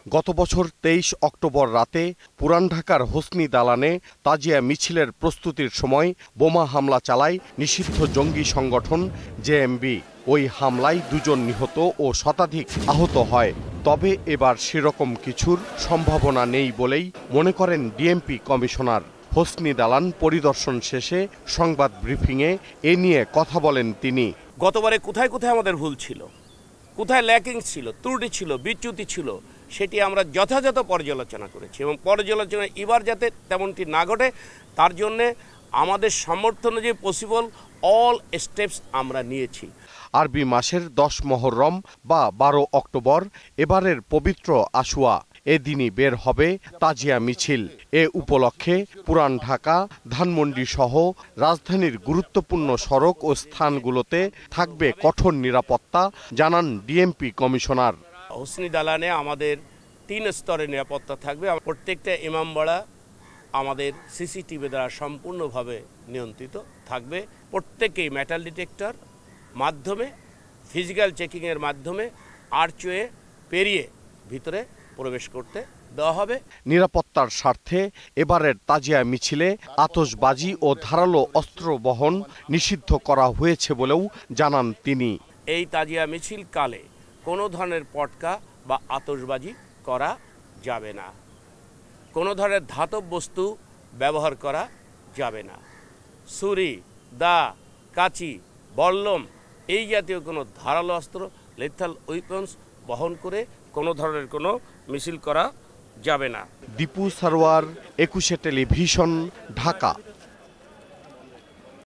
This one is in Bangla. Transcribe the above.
গত বছর ২৩ অক্টোবর রাতে পুরান ঢাকার হোসনি দালানে তাজিয়া মিছিলের প্রস্তুতির সময় বোমা হামলা চালায় নিষিদ্ধ জঙ্গি সংগঠন জেএমবি। ওই হামলায় ২ জন নিহত ও শতাধিক আহত হয়। তবে এবার সেরকম কিছুর সম্ভাবনা নেই বলেই মনে করেন ডিএমপি কমিশনার। হোসনি দালান পরিদর্শন শেষে সংবাদ ব্রিফিংয়ে এ নিয়ে কথা বলেন তিনি। গতবারে কোথায় কোথায় আমাদের ভুল ছিল, কোথায় ল্যাকিং ছিল, ত্রুটি ছিল, বিচ্যুতি ছিল, সেটি আমরা যথাযথ পর্যালোচনা করেছি এবং পর্যালোচনা এবার যাতে তেমনটি না ঘটে তার জন্যে আমাদের সামর্থ্য অনুযায়ী পসিবল অল স্টেপস আমরা নিয়েছি। আরবি মাসের ১০ মুহররম বা ১২ অক্টোবর এবারের পবিত্র আশুয়া। এদিনই বের হবে তাজিয়া মিছিল। এ উপলক্ষে পুরান ঢাকা, ধানমন্ডি সহ রাজধানীর গুরুত্বপূর্ণ সড়ক ও স্থানগুলোতে থাকবে কঠোর নিরাপত্তা, জানান ডিএমপি কমিশনার। হোসনি দালানে আমাদের ৩ স্তরের নিরাপত্তা থাকবে। প্রত্যেকটা ইমামবাড়া আমাদের সিসিটিভি দ্বারা সম্পূর্ণভাবে নিয়ন্ত্রিত থাকবে। প্রত্যেকেই মেটাল ডিটেক্টর মাধ্যমে, ফিজিক্যাল চেকিংয়ের মাধ্যমে আর্চওয়ে পেরিয়ে ভিতরে প্রবেশ করতে দেওয়া হবে। নিরাপত্তার স্বার্থে এবারের তাজিয়া মিছিলে আতশবাজি ও ধারালো অস্ত্র বহন নিষিদ্ধ করা হয়েছে বলেও জানান তিনি। এই তাজিয়া মিছিল কালে কোনো ধরনের পটকা বা আতশবাজি করা যাবে না, কোনো ধরনের ধাতব বস্তু ব্যবহার করা যাবে না। ছুরি, দা, কাঁচি, বল্লম এই জাতীয় কোনো ধারালো অস্ত্র, লেথাল উইপন্স বহন করে কোনো ধরনের কোনো মিছিল করা যাবে না। দীপু সারোয়ার, ২১ টেলিভিশন, ঢাকা।